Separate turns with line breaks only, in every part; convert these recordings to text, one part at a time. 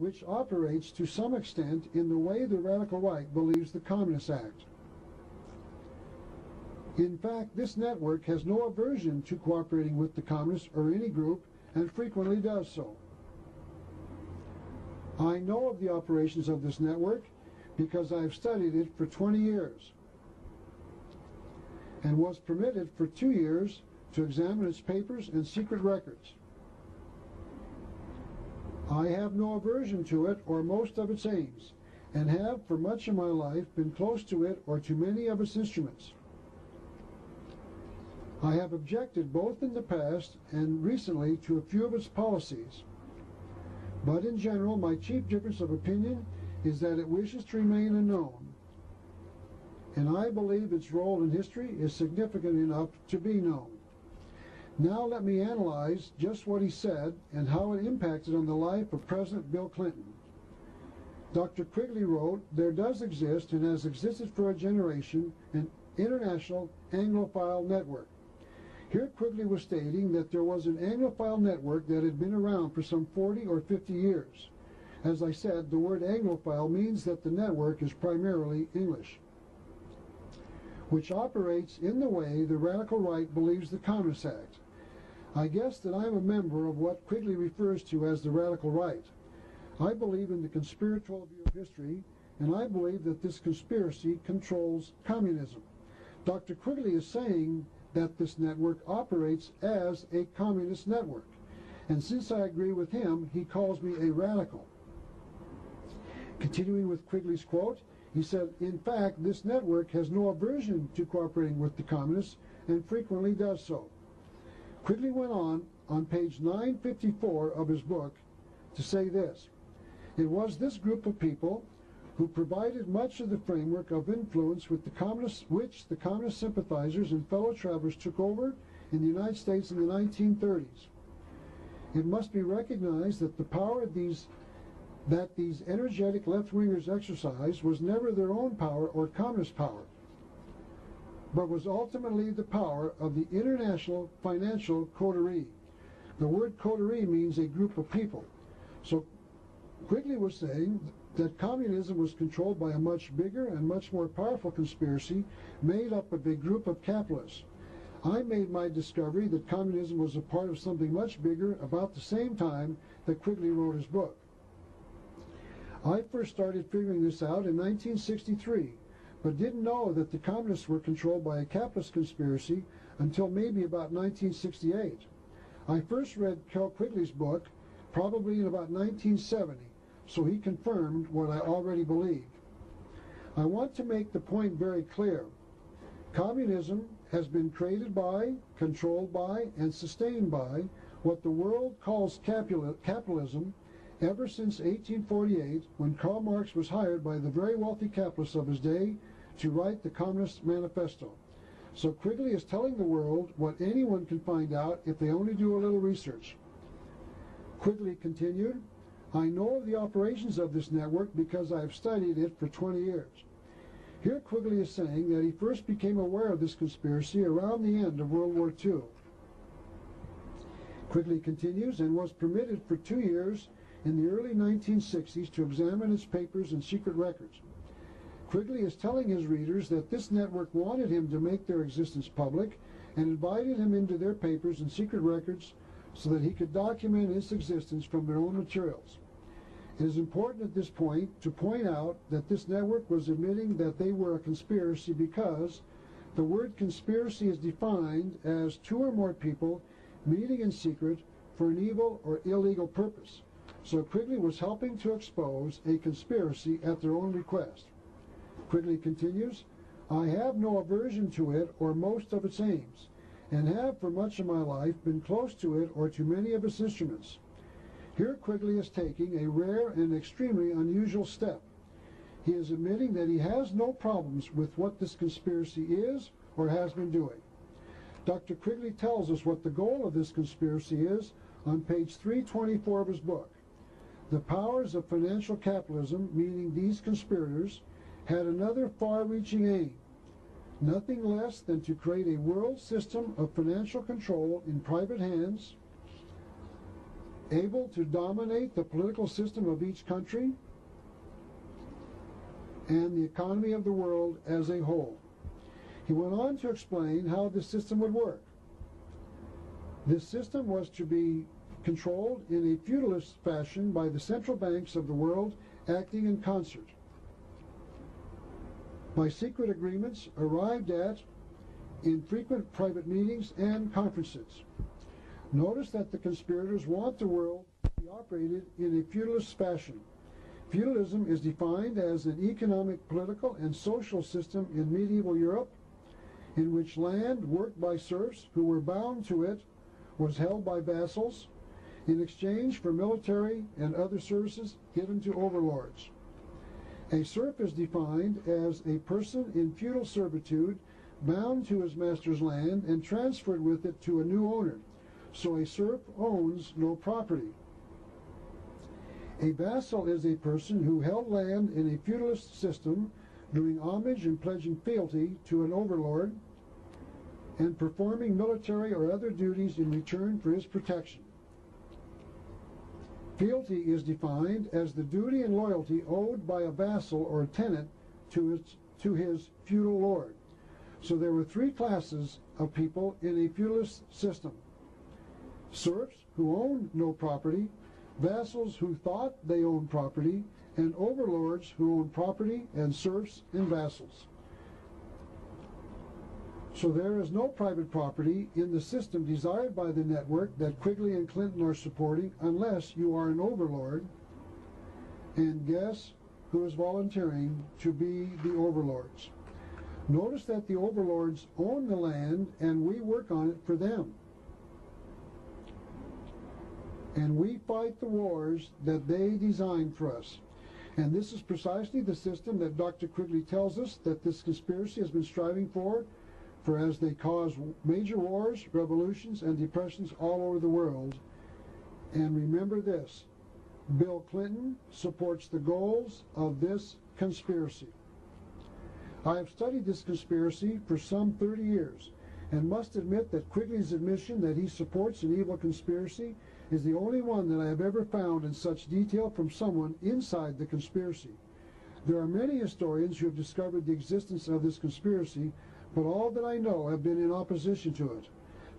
which operates to some extent in the way the radical right believes the Communists act. In fact, this network has no aversion to cooperating with the Communists or any group, and frequently does so. I know of the operations of this network because I have studied it for 20 years and was permitted for 2 years to examine its papers and secret records. I have no aversion to it or most of its aims, and have for much of my life been close to it or to many of its instruments. I have objected both in the past and recently to a few of its policies, but in general my chief difference of opinion is that it wishes to remain unknown, and I believe its role in history is significant enough to be known. Now let me analyze just what he said and how it impacted on the life of President Bill Clinton. Dr. Quigley wrote, "There does exist and has existed for a generation an international Anglophile network." Here Quigley was stating that there was an Anglophile network that had been around for some 40 or 50 years. As I said, the word Anglophile means that the network is primarily English, which operates in the way the radical right believes the Communists act. I guess that I am a member of what Quigley refers to as the radical right. I believe in the conspiratorial view of history, and I believe that this conspiracy controls communism. Dr. Quigley is saying that this network operates as a communist network, and since I agree with him, he calls me a radical. Continuing with Quigley's quote, he said, "In fact, this network has no aversion to cooperating with the Communists, and frequently does so." Quigley went on page 954 of his book, to say this: "It was this group of people who provided much of the framework of influence with the communists, which the communist sympathizers and fellow travelers took over in the United States in the 1930s. It must be recognized that the power that these energetic left-wingers exercised was never their own power or communist power, but was ultimately the power of the international financial coterie." The word coterie means a group of people. So Quigley was saying that communism was controlled by a much bigger and much more powerful conspiracy made up of a group of capitalists. I made my discovery that communism was a part of something much bigger about the same time that Quigley wrote his book. I first started figuring this out in 1963, but didn't know that the communists were controlled by a capitalist conspiracy until maybe about 1968. I first read Quigley's book probably in about 1970, so he confirmed what I already believed. I want to make the point very clear. Communism has been created by, controlled by, and sustained by what the world calls capitalism ever since 1848, when Karl Marx was hired by the very wealthy capitalists of his day to write the Communist Manifesto. So Quigley is telling the world what anyone can find out if they only do a little research. Quigley continued, "I know of the operations of this network because I have studied it for 20 years. Here Quigley is saying that he first became aware of this conspiracy around the end of World War II. Quigley continues, "and was permitted for 2 years in the early 1960s to examine its papers and secret records." Quigley is telling his readers that this network wanted him to make their existence public and invited him into their papers and secret records so that he could document its existence from their own materials. It is important at this point to point out that this network was admitting that they were a conspiracy because the word conspiracy is defined as 2 or more people meeting in secret for an evil or illegal purpose. So Quigley was helping to expose a conspiracy at their own request. Quigley continues, "I have no aversion to it or most of its aims, and have for much of my life been close to it or to many of its instruments." Here Quigley is taking a rare and extremely unusual step. He is admitting that he has no problems with what this conspiracy is or has been doing. Dr. Quigley tells us what the goal of this conspiracy is on page 324 of his book. The powers of financial capitalism, meaning these conspirators, had another far-reaching aim, nothing less than to create a world system of financial control in private hands, able to dominate the political system of each country and the economy of the world as a whole. He went on to explain how this system would work. This system was to be controlled in a feudalist fashion by the central banks of the world acting in concert, by secret agreements arrived at in frequent private meetings and conferences. Notice that the conspirators want the world to be operated in a feudalist fashion. Feudalism is defined as an economic, political, and social system in medieval Europe in which land worked by serfs who were bound to it was held by vassals in exchange for military and other services given to overlords. A serf is defined as a person in feudal servitude bound to his master's land and transferred with it to a new owner. So a serf owns no property. A vassal is a person who held land in a feudalist system, doing homage and pledging fealty to an overlord and performing military or other duties in return for his protection. Fealty is defined as the duty and loyalty owed by a vassal or a tenant to his feudal lord. So there were three classes of people in a feudalist system: serfs who owned no property, vassals who thought they owned property, and overlords who owned property, and serfs and vassals. So there is no private property in the system desired by the network that Quigley and Clinton are supporting unless you are an overlord. And guess who is volunteering to be the overlords? Notice that the overlords own the land and we work on it for them. And we fight the wars that they designed for us. And this is precisely the system that Dr. Quigley tells us that this conspiracy has been striving for as they cause major wars, revolutions, and depressions all over the world. And remember this: Bill Clinton supports the goals of this conspiracy. I have studied this conspiracy for some 30 years and must admit that Quigley's admission that he supports an evil conspiracy is the only one that I have ever found in such detail from someone inside the conspiracy. There are many historians who have discovered the existence of this conspiracy, but all that I know have been in opposition to it.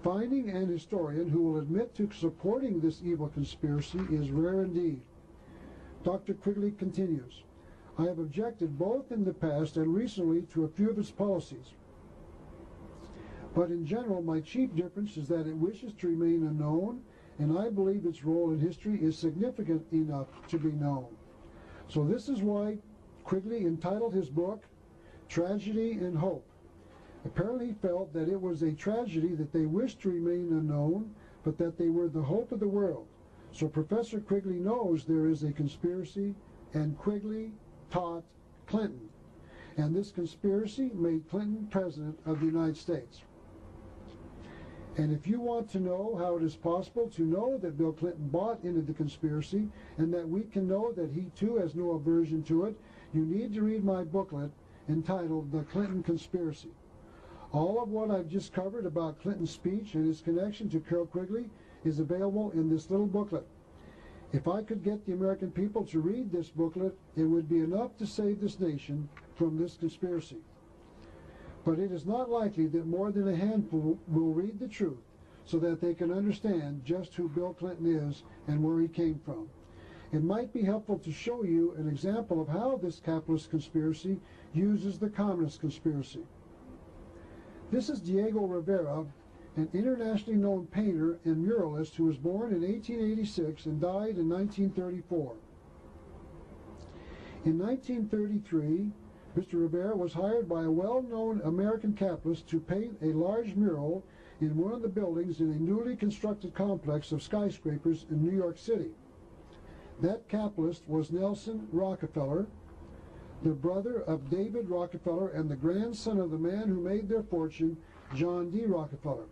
Finding an historian who will admit to supporting this evil conspiracy is rare indeed. Dr. Quigley continues, I have objected both in the past and recently to a few of its policies. But in general, my chief difference is that it wishes to remain unknown, and I believe its role in history is significant enough to be known. So this is why Quigley entitled his book, Tragedy and Hope. Apparently he felt that it was a tragedy that they wished to remain unknown, but that they were the hope of the world. So Professor Quigley knows there is a conspiracy, and Quigley taught Clinton. And this conspiracy made Clinton president of the United States. And if you want to know how it is possible to know that Bill Clinton bought into the conspiracy and that we can know that he too has no aversion to it, you need to read my booklet entitled The Clinton Conspiracy. All of what I've just covered about Clinton's speech and his connection to Carroll Quigley is available in this little booklet. If I could get the American people to read this booklet, it would be enough to save this nation from this conspiracy. But it is not likely that more than a handful will read the truth so that they can understand just who Bill Clinton is and where he came from. It might be helpful to show you an example of how this capitalist conspiracy uses the communist conspiracy. This is Diego Rivera, an internationally known painter and muralist who was born in 1886 and died in 1934. In 1933, Mr. Rivera was hired by a well-known American capitalist to paint a large mural in one of the buildings in a newly constructed complex of skyscrapers in New York City. That capitalist was Nelson Rockefeller, the brother of David Rockefeller and the grandson of the man who made their fortune, John D. Rockefeller.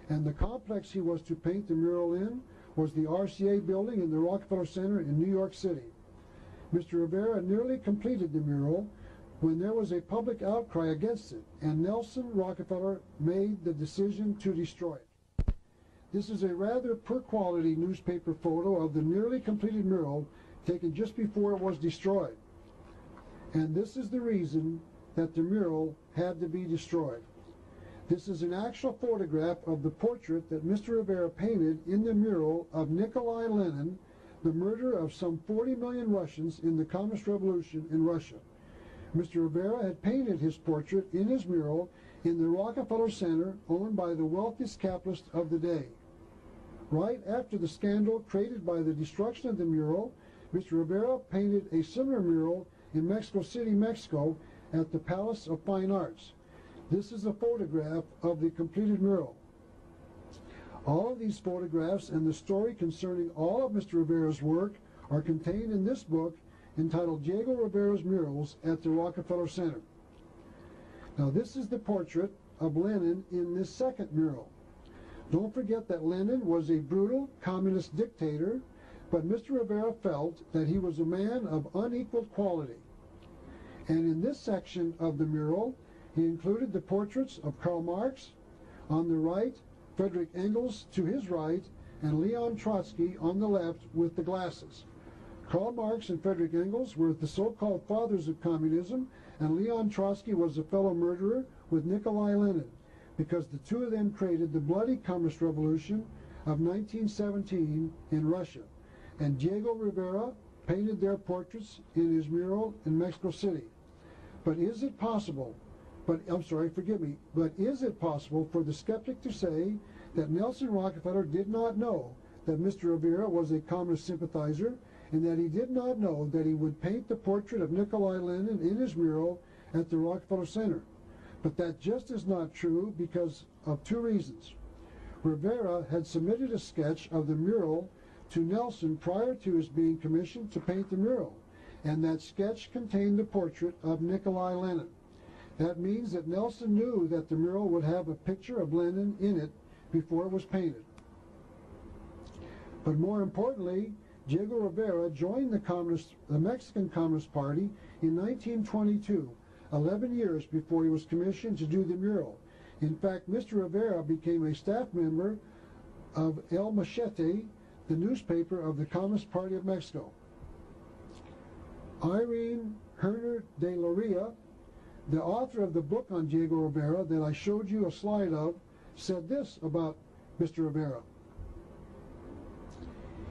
And the complex he was to paint the mural in was the RCA building in the Rockefeller Center in New York City. Mr. Rivera nearly completed the mural when there was a public outcry against it, and Nelson Rockefeller made the decision to destroy it. This is a rather poor quality newspaper photo of the nearly completed mural taken just before it was destroyed. And this is the reason that the mural had to be destroyed. This is an actual photograph of the portrait that Mr. Rivera painted in the mural of Nikolai Lenin, the murderer of some 40 million Russians in the Communist Revolution in Russia. Mr. Rivera had painted his portrait in his mural in the Rockefeller Center, owned by the wealthiest capitalist of the day. Right after the scandal created by the destruction of the mural, Mr. Rivera painted a similar mural in Mexico City, Mexico, at the Palace of Fine Arts. This is a photograph of the completed mural. All of these photographs and the story concerning all of Mr. Rivera's work are contained in this book entitled Diego Rivera's Murals at the Rockefeller Center. Now this is the portrait of Lenin in this second mural. Don't forget that Lenin was a brutal communist dictator, but Mr. Rivera felt that he was a man of unequaled quality. And in this section of the mural, he included the portraits of Karl Marx on the right, Frederick Engels to his right, and Leon Trotsky on the left with the glasses. Karl Marx and Frederick Engels were the so-called fathers of communism, and Leon Trotsky was a fellow murderer with Nikolai Lenin, because the two of them created the bloody Communist Revolution of 1917 in Russia. And Diego Rivera painted their portraits in his mural in Mexico City. But is it possible, but is it possible for the skeptic to say that Nelson Rockefeller did not know that Mr. Rivera was a communist sympathizer, and that he did not know that he would paint the portrait of Nikolai Lenin in his mural at the Rockefeller Center? But that just is not true because of two reasons. Rivera had submitted a sketch of the mural to Nelson prior to his being commissioned to paint the mural, and that sketch contained the portrait of Nikolai Lenin. That means that Nelson knew that the mural would have a picture of Lenin in it before it was painted. But more importantly, Diego Rivera joined the Mexican Communist Party in 1922, 11 years before he was commissioned to do the mural. In fact, Mr. Rivera became a staff member of El Machete, the newspaper of the Communist Party of Mexico. Irene Herner de Loria, the author of the book on Diego Rivera that I showed you a slide of, said this about Mr. Rivera.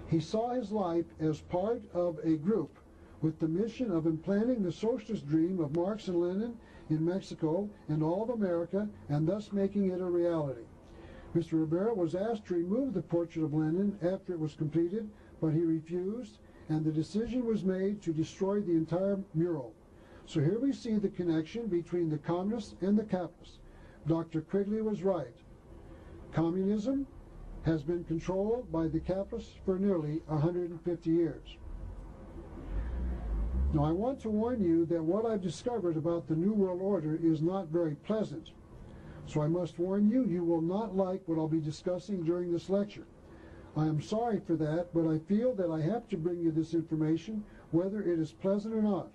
He saw his life as part of a group with the mission of implanting the socialist dream of Marx and Lenin in Mexico and all of America, and thus making it a reality. Mr. Rivera was asked to remove the portrait of Lenin after it was completed, but he refused, and the decision was made to destroy the entire mural. So here we see the connection between the communists and the capitalists. Dr. Quigley was right. Communism has been controlled by the capitalists for nearly 150 years. Now I want to warn you that what I've discovered about the New World Order is not very pleasant. So I must warn you, you will not like what I'll be discussing during this lecture. I am sorry for that, but I feel that I have to bring you this information, whether it is pleasant or not.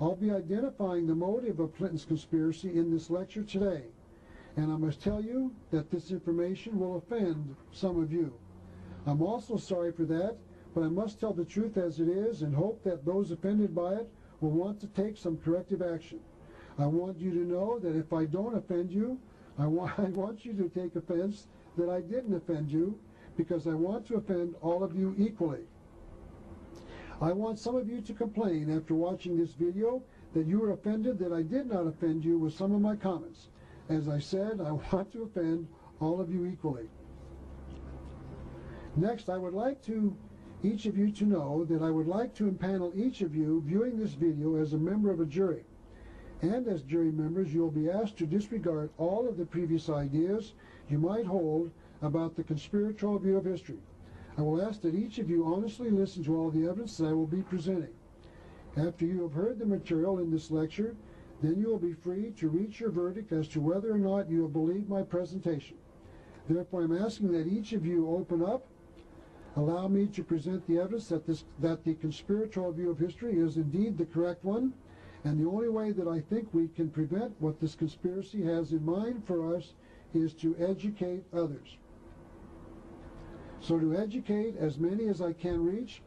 I'll be identifying the motive of Clinton's conspiracy in this lecture today, and I must tell you that this information will offend some of you. I'm also sorry for that, but I must tell the truth as it is and hope that those offended by it will want to take some corrective action. I want you to know that if I don't offend you, I want you to take offense that I didn't offend you, because I want to offend all of you equally. I want some of you to complain after watching this video that you were offended that I did not offend you with some of my comments. As I said, I want to offend all of you equally. Next, I would like each of you to know that I would like to impanel each of you viewing this video as a member of a jury. And as jury members, you will be asked to disregard all of the previous ideas you might hold about the conspiratorial view of history. I will ask that each of you honestly listen to all the evidence that I will be presenting. After you have heard the material in this lecture, then you will be free to reach your verdict as to whether or not you have believed my presentation. Therefore, I'm asking that each of you open up, allow me to present the evidence that the conspiratorial view of history is indeed the correct one, and the only way that I think we can prevent what this conspiracy has in mind for us is to educate others. So to educate as many as I can reach,